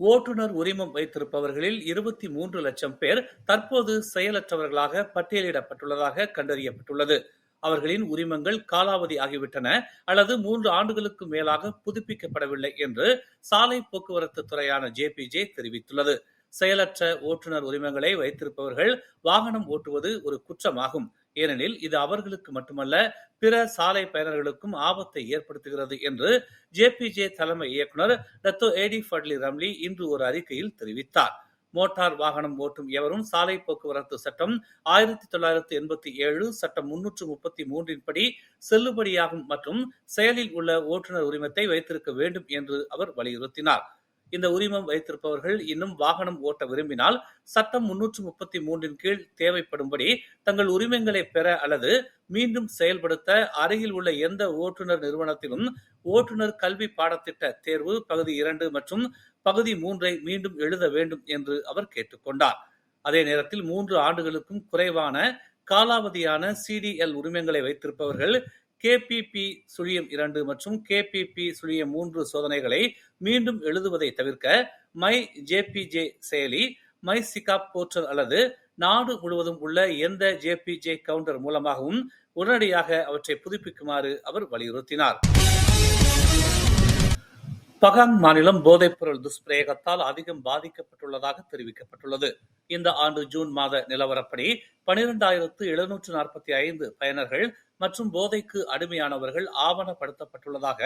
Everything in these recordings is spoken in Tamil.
ஓட்டுநர் உரிமம் வைத்திருப்பவர்களில் 23 லட்சம் பேர் தற்போது செயலற்றவர்களாக பட்டியலிடப்பட்டுள்ளதாக கண்டறியப்பட்டுள்ளது. அவர்களின் உரிமங்கள் காலாவதி ஆகிவிட்டன அல்லது 3 ஆண்டுகளுக்கு மேலாக புதுப்பிக்கப்படவில்லை என்று சாலை போக்குவரத்து துறையான ஜேபிஜே தெரிவித்துள்ளது. செயலற்ற ஓட்டுநர் உரிமங்களை வைத்திருப்பவர்கள் வாகனம் ஓட்டுவது ஒரு குற்றமாகும். ஏனெனில் இது அவர்களுக்கு மட்டுமல்ல, பிற சாலை பயனர்களுக்கும் ஆபத்தை ஏற்படுத்துகிறது என்று ஜேபிஜே தலைமை இயக்குநர் டத்தோ ஏடி ஃபட்லி ரம்லி இன்று ஒரு அறிக்கையில் தெரிவித்தார். மோட்டார் வாகனம் ஓட்டும் எவரும் சாலை போக்குவரத்து சட்டம் 1987 சட்டம் 333 படி செல்லுபடியாகும் மற்றும் செயலில் உள்ள ஓட்டுநர் உரிமத்தை வைத்திருக்க வேண்டும் என்று அவர் வலியுறுத்தினார். இந்த உரிமம் வைத்திருப்பவர்கள் இன்னும் வாகனம் ஓட்ட விரும்பினால் சட்டம் 333 கீழ் தேவைப்படும்படி தங்கள் உரிமங்களை பெற அல்லது மீண்டும் செயல்படுத்த அருகில் உள்ள எந்த ஓட்டுநர் நிறுவனத்திலும் ஓட்டுநர் கல்வி பாடத்திட்ட தேர்வு பகுதி 2 மற்றும் பகுதி 3 மீண்டும் எழுத வேண்டும் என்று அவர் கேட்டுக்கொண்டார். அதே நேரத்தில் 3 ஆண்டுகளுக்கும் குறைவான காலாவதியான சிடிஎல் உரிமங்களை வைத்திருப்பவர்கள் KPP-2 மற்றும் KPP-3 சோதனைகளை மீண்டும் எழுதுவதை தவிர்க்க மை ஜேபிஜே செயலி, மை சிகாப் போர்ட்டல் அல்லது நாடு முழுவதும் உள்ள எந்த ஜேபிஜே கவுண்டர் மூலமாகவும் உடனடியாக அவற்றை புதுப்பிக்குமாறு அவர் வலியுறுத்தினார். பகாங் மாநிலம் போதைப்பொருள் துஷ்பிரயோகத்தால் அதிகம் பாதிக்கப்பட்டுள்ளதாக தெரிவிக்கப்பட்டுள்ளது. இந்த ஆண்டு ஜூன் மாத நிலவரப்படி 12,745 பயனர்கள் மற்றும் போதைக்கு அடிமையானவர்கள் ஆவணப்படுத்தப்பட்டுள்ளதாக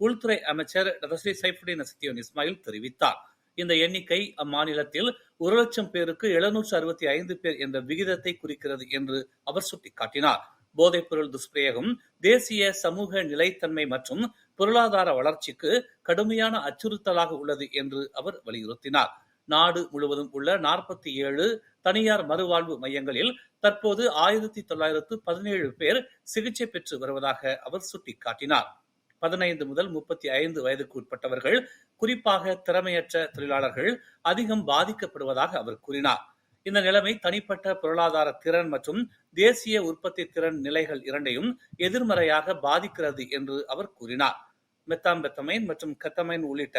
உள்துறை அமைச்சர் டதஸ்ரீ சைஃபுடின் நசுத்தியோன் இஸ்மாயில் தெரிவித்தார். இந்த எண்ணிக்கை அம்மாநிலத்தில் 1 லட்சம் பேருக்கு 765 பேர் என்ற விகிதத்தை குறிக்கிறது என்று அவர் சுட்டிக்காட்டினார். போதைப்பொருள் துஷ்பிரயோகம் தேசிய சமூக நிலைத்தன்மை மற்றும் பொருளாதார வளர்ச்சிக்கு கடுமையான அச்சுறுத்தலாக உள்ளது என்று அவர் வலியுறுத்தினார். நாடு முழுவதும் உள்ள 47 தனியார் மறுவாழ்வு மையங்களில் தற்போது 1917 பேர் சிகிச்சை பெற்று வருவதாக அவர் சுட்டிக்காட்டினார். 15 முதல் 35 வயதுக்கு உட்பட்டவர்கள், குறிப்பாக திறமையற்ற தொழிலாளர்கள் அதிகம் பாதிக்கப்படுவதாக அவர் கூறினார். இந்த நிலைமை தனிப்பட்ட பொருளாதார திறன் மற்றும் தேசிய உற்பத்தி திறன் நிலைகள் இரண்டையும் எதிர்மறையாக பாதிக்கிறது என்று அவர் கூறினார். மெத்தாம்பெத்தமைன் மற்றும் கெத்தமைன் உள்ளிட்ட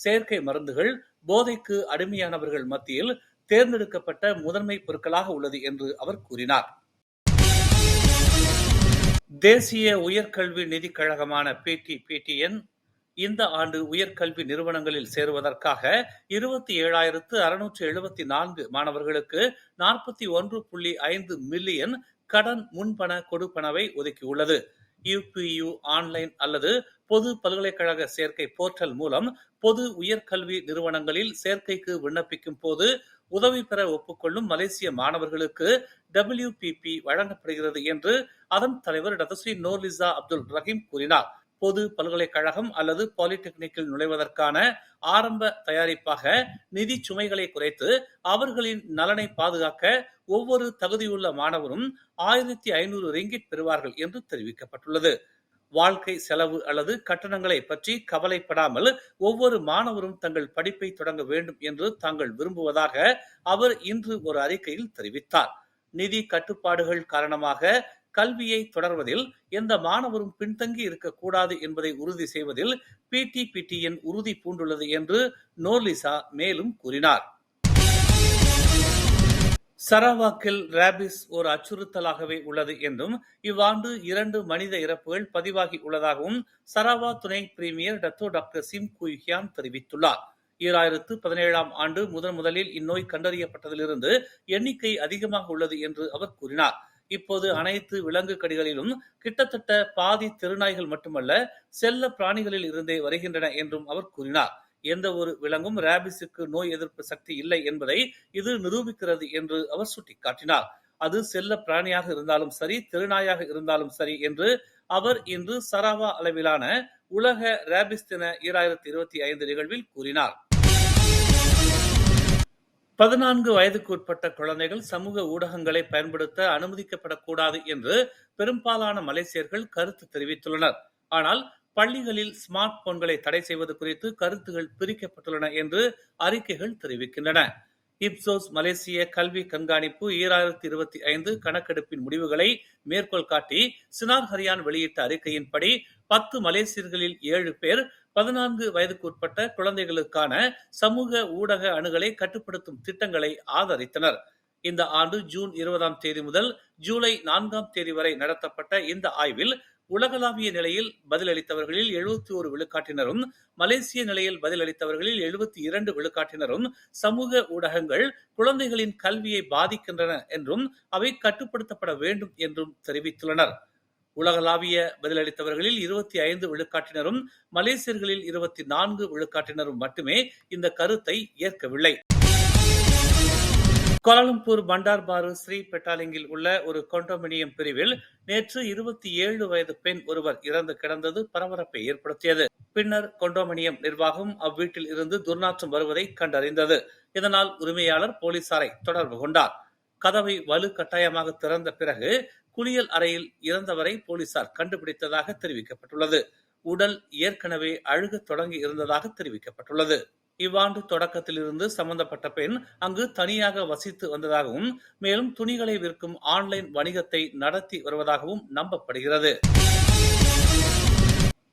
செயற்கை மருந்துகள் போதைக்கு அடிமையானவர்கள் மத்தியில் தேர்ந்தெடுக்கப்பட்ட முதன்மை பொருட்களாக உள்ளது என்று அவர் கூறினார். தேசிய உயர்கல்வி நிதிக் கழகமான PTPTN இந்த ஆண்டு உயர்கல்வி நிறுவனங்களில் சேருவதற்காக 27,674 மாணவர்களுக்கு 41.5 மில்லியன் கடன் முன்பண கொடுப்பனவை ஒதுக்கியுள்ளது. UPU ஆன்லைன் அல்லது பொது பல்கலைக்கழக சேர்க்கை போர்ட்டல் மூலம் பொது உயர்கல்வி நிறுவனங்களில் சேர்க்கைக்கு விண்ணப்பிக்கும் போது உதவி பெற ஒப்புக்கொள்ளும் மலேசிய மாணவர்களுக்கு WPP வழங்கப்படுகிறது என்று அதன் தலைவர் டதஸ்ரீ நோர்லிசா அப்துல் ரஹீம் கூறினார். பொது பல்கலைக்கழகம் அல்லது பாலிடெக்னிக்கில் நுழைவதற்கான ஆரம்ப தயாரிப்பாக நிதி சுமைகளை குறைத்து அவர்களின் நலனை பாதுகாக்க ஒவ்வொரு தகுதியுள்ள மாணவரும் 1,500 ரிங்கிட் பெறுவார்கள் என்று தெரிவிக்கப்பட்டுள்ளது. வாழ்க்கை செலவு அல்லது கட்டணங்களை பற்றி கவலைப்படாமல் ஒவ்வொரு மாணவரும் தங்கள் படிப்பை தொடங்க வேண்டும் என்று தாங்கள் விரும்புவதாக அவர் இன்று ஒரு அறிக்கையில் தெரிவித்தார். நிதி கட்டுப்பாடுகள் காரணமாக கல்வியை தொடர்வதில் எந்த மாணவரும் பின்தங்கி இருக்கக்கூடாது என்பதை உறுதி செய்வதில் PTPTN உறுதி பூண்டுள்ளது என்று நோர்லிசா மேலும் கூறினார். சரவாக்கில் ரேபிஸ் ஒரு அச்சுறுத்தலாகவே உள்ளது என்றும் இவ்வாண்டு 2 மனித இறப்புகள் பதிவாகி உள்ளதாகவும் சரவா துணை பிரீமியர் டாக்டர் சிம் குய்ஹியான் தெரிவித்துள்ளார். 2017 ஆண்டு முதலில் இந்நோய் கண்டறியப்பட்டதிலிருந்து எண்ணிக்கை அதிகமாக உள்ளது என்று அவர் கூறினார். இப்போது அனைத்து விலங்கு கடிகளிலும் கிட்டத்தட்ட பாதி தெருநாய்கள் மட்டுமல்ல, செல்ல பிராணிகளில் இருந்தே வருகின்றன என்றும் அவர் கூறினார். எந்த ஒரு விலங்கும் ரேபிஸுக்கு நோய் எதிர்ப்பு சக்தி இல்லை என்பதை இது நிரூபிக்கிறது என்று அவர் சுட்டிக்காட்டினார். அது செல்ல பிராணியாக இருந்தாலும் சரி, தெருநாயாக இருந்தாலும் சரி என்று அவர் இன்று சராவா அளவிலான உலக ரேபிஸ் தின 2025 நிகழ்வில் கூறினார். 14 வயதுக்கு உட்பட்ட குழந்தைகள் சமூக ஊடகங்களை பயன்படுத்த அனுமதிக்கப்படக்கூடாது என்று பெரும்பாலான மலேசியர்கள் கருத்து தெரிவித்துள்ளனர். ஆனால் பள்ளிகளில் ஸ்மார்ட் போன்களை தடை செய்வது குறித்து கருத்துகள் பிரிக்கப்பட்டுள்ளன என்று அறிக்கைகள் தெரிவிக்கின்றன. இப்சோஸ் மலேசிய கல்வி கண்காணிப்பு 2025 கணக்கெடுப்பின் முடிவுகளை மேற்கோள் காட்டி சினார் ஹரியான் வெளியிட்ட அறிக்கையின்படி 10 மலேசியர்களில் 7 பேர் 14 வயதுக்குட்பட்ட குழந்தைகளுக்கான சமூக ஊடக அணுகலை கட்டுப்படுத்தும் திட்டங்களை ஆதரித்தனர். இந்த ஆண்டு ஜூன் 20ஆம் தேதி முதல் ஜூலை 4ஆம் தேதி வரை நடத்தப்பட்ட இந்த ஆய்வில் உலகளாவிய நிலையில் பதிலளித்தவர்களில் 71 விழுக்காட்டினரும், மலேசிய நிலையில் பதிலளித்தவர்களில் 72 விழுக்காட்டினரும் சமூக ஊடகங்கள் குழந்தைகளின் கல்வியை பாதிக்கின்றன என்றும் அவை கட்டுப்படுத்தப்பட வேண்டும் என்றும் தெரிவித்துள்ளனர். உலகளாவிய பதிலளித்தவர்களில் 25 விழுக்காட்டினரும், மலேசியர்களில் 24 விழுக்காட்டினரும் மட்டுமே இந்த கருத்தை ஏற்கவில்லை. கோலாலம்பூர் பண்டார்பாரு ஸ்ரீ பெட்டாலிங்கில் உள்ள ஒரு கொண்டோமினியம் பிரிவில் நேற்று 27 வயது பெண் ஒருவர் இறந்து கிடந்தது பரபரப்பை ஏற்படுத்தியது. பின்னர் கொண்டோமினியம் நிர்வாகம் அவ்வீட்டில் இருந்து துர்நாற்றம் வருவதை கண்டறிந்தது. இதனால் உரிமையாளர் போலீசாரை தொடர்பு கொண்டார். கதவை வலு கட்டாயமாக திறந்த பிறகு குளியல் அறையில் இறந்தவரை போலீசார் கண்டுபிடித்ததாக தெரிவிக்கப்பட்டுள்ளது. உடல் ஏற்கனவே அழுகத் தொடங்கி இருந்ததாக தெரிவிக்கப்பட்டுள்ளது. இவ்வாண்டு தொடக்கத்திலிருந்து சம்பந்தப்பட்ட பெண் அங்கு தனியாக வசித்து வந்ததாகவும், மேலும் துணிகளை விற்கும் ஆன்லைன் வணிகத்தை நடத்தி வருவதாகவும் நம்பப்படுகிறது.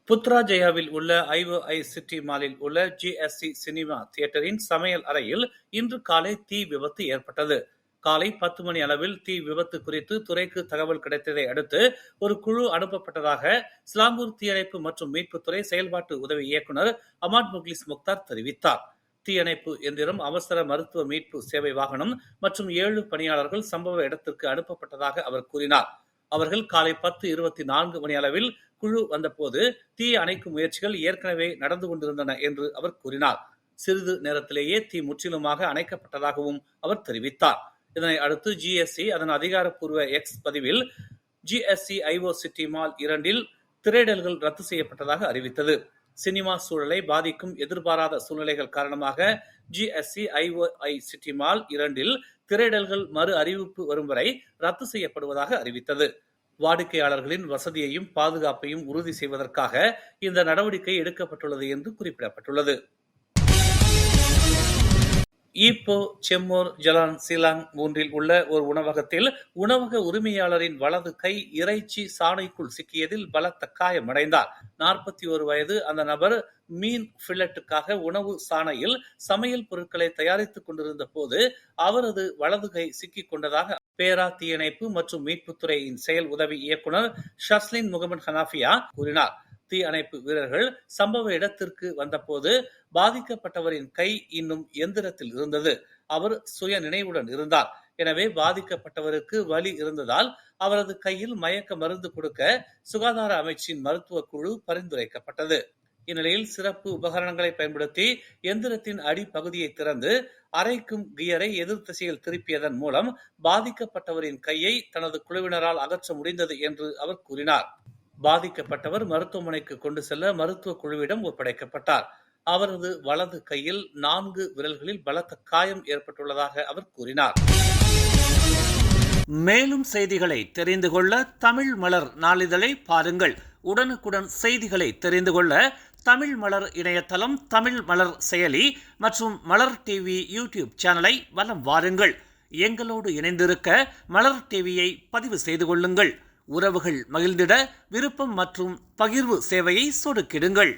புத்ராஜயாவில் உள்ள ஐஓஐ சிட்டி மாலில் உள்ள GSC சினிமா தியேட்டரின் சமையல் அறையில் இன்று காலை தீ விபத்து ஏற்பட்டது. காலை 10 மணி அளவில் தீ விபத்து குறித்து துறைக்கு தகவல் கிடைத்ததை அடுத்து ஒரு குழு அனுப்பப்பட்டதாக ஸ்லாங்கூர் தீயணைப்பு மற்றும் மீட்புத்துறை செயல்பாட்டு உதவி இயக்குநர் அமாட் முக்லிஸ் முக்தார் தெரிவித்தார். தீயணைப்பு எந்திரம், அவசர மருத்துவ மீட்பு சேவை வாகனம் மற்றும் 7 பணியாளர்கள் சம்பவ இடத்திற்கு அனுப்பப்பட்டதாக அவர் கூறினார். அவர்கள் காலை 10:24 மணி அளவில் குழு வந்தபோது தீ அணைக்கும் முயற்சிகள் ஏற்கனவே நடந்து கொண்டிருந்தன என்று அவர் கூறினார். சிறிது நேரத்திலேயே தீ முற்றிலுமாக அணைக்கப்பட்டதாகவும் அவர் தெரிவித்தார். இதனை அடுத்து GSC அதன் அதிகாரப்பூர்வ X பதிவில் GSC IO சிட்டி மால் 2 திரையிடல்கள் ரத்து செய்யப்பட்டதாக அறிவித்தது. சினிமா சூழலை பாதிக்கும் எதிர்பாராத சூழ்நிலைகள் காரணமாக GSC IOI சிட்டி மால் 2 திரையிடல்கள் மறு அறிவிப்பு வரும் வரை ரத்து செய்யப்படுவதாக அறிவித்தது. வாடிக்கையாளர்களின் வசதியையும் பாதுகாப்பையும் உறுதி செய்வதற்காக இந்த நடவடிக்கை எடுக்கப்பட்டுள்ளது என்று குறிப்பிடப்பட்டுள்ளது. ஈப்போ, செம்மோர், ஜலான், சிலாங் 3 உள்ள ஒரு உணவகத்தில் உணவக உரிமையாளரின் வலது கை இறைச்சி சாணைக்குள் சிக்கியதில் பலத்த காயமடைந்தார். 41 வயது அந்த நபர் மீன் ஃபில்லட்டுக்காக உணவு சாணையில் சமையல் பொருட்களை தயாரித்துக் கொண்டிருந்த போது அவரது வலது கை சிக்கிக் கொண்டதாக பேரா தீயணைப்பு மற்றும் மீட்புத்துறையின் செயல் உதவி இயக்குநர் ஷஸ்லின் முகமது ஹனாஃபியா கூறினார். தீ அணைப்பு வீரர்கள் சம்பவ இடத்திற்கு வந்தபோது பாதிக்கப்பட்டவரின் கை இன்னும் எந்திரத்தில் இருந்தது. அவர் சுய நினைவுடன் இருந்தார். எனவே பாதிக்கப்பட்டவருக்கு வலி இருந்ததால் அவரது கையில் மயக்க மருந்து கொடுக்க சுகாதார அமைச்சின் மருத்துவ குழு பரிந்துரைக்கப்பட்டது. இந்நிலையில் சிறப்பு உபகரணங்களை பயன்படுத்தி எந்திரத்தின் அடிப்பகுதியை திறந்து அரைக்கும் கியரை எதிர் திசையில் திருப்பியதன் மூலம் பாதிக்கப்பட்டவரின் கையை தனது குழுவினரால் அகற்ற முடிந்தது என்று அவர் கூறினார். பாதிக்கப்பட்டவர் மருத்துவமனைக்கு கொண்டு செல்ல மருத்துவ குழுவிடம் ஒப்படைக்கப்பட்டார். அவரது வலது கையில் 4 விரல்களில் பலத்த காயம் ஏற்பட்டுள்ளதாக அவர் கூறினார். மேலும் செய்திகளை தெரிந்து கொள்ள தமிழ் மலர் நாளிதழை பாருங்கள். உடனுக்குடன் செய்திகளை தெரிந்து கொள்ள தமிழ் மலர் இணையதளம், தமிழ் மலர் செயலி மற்றும் மலர் டிவி யூடியூப் சேனலை வலம் வாருங்கள். எங்களோடு இணைந்திருக்க மலர் டிவியை பதிவு செய்து கொள்ளுங்கள். உறவுகள் மகிழ்ந்திட விருப்பம் மற்றும் பகிர்வு சேவையை சொடுக்கிடுங்கள்.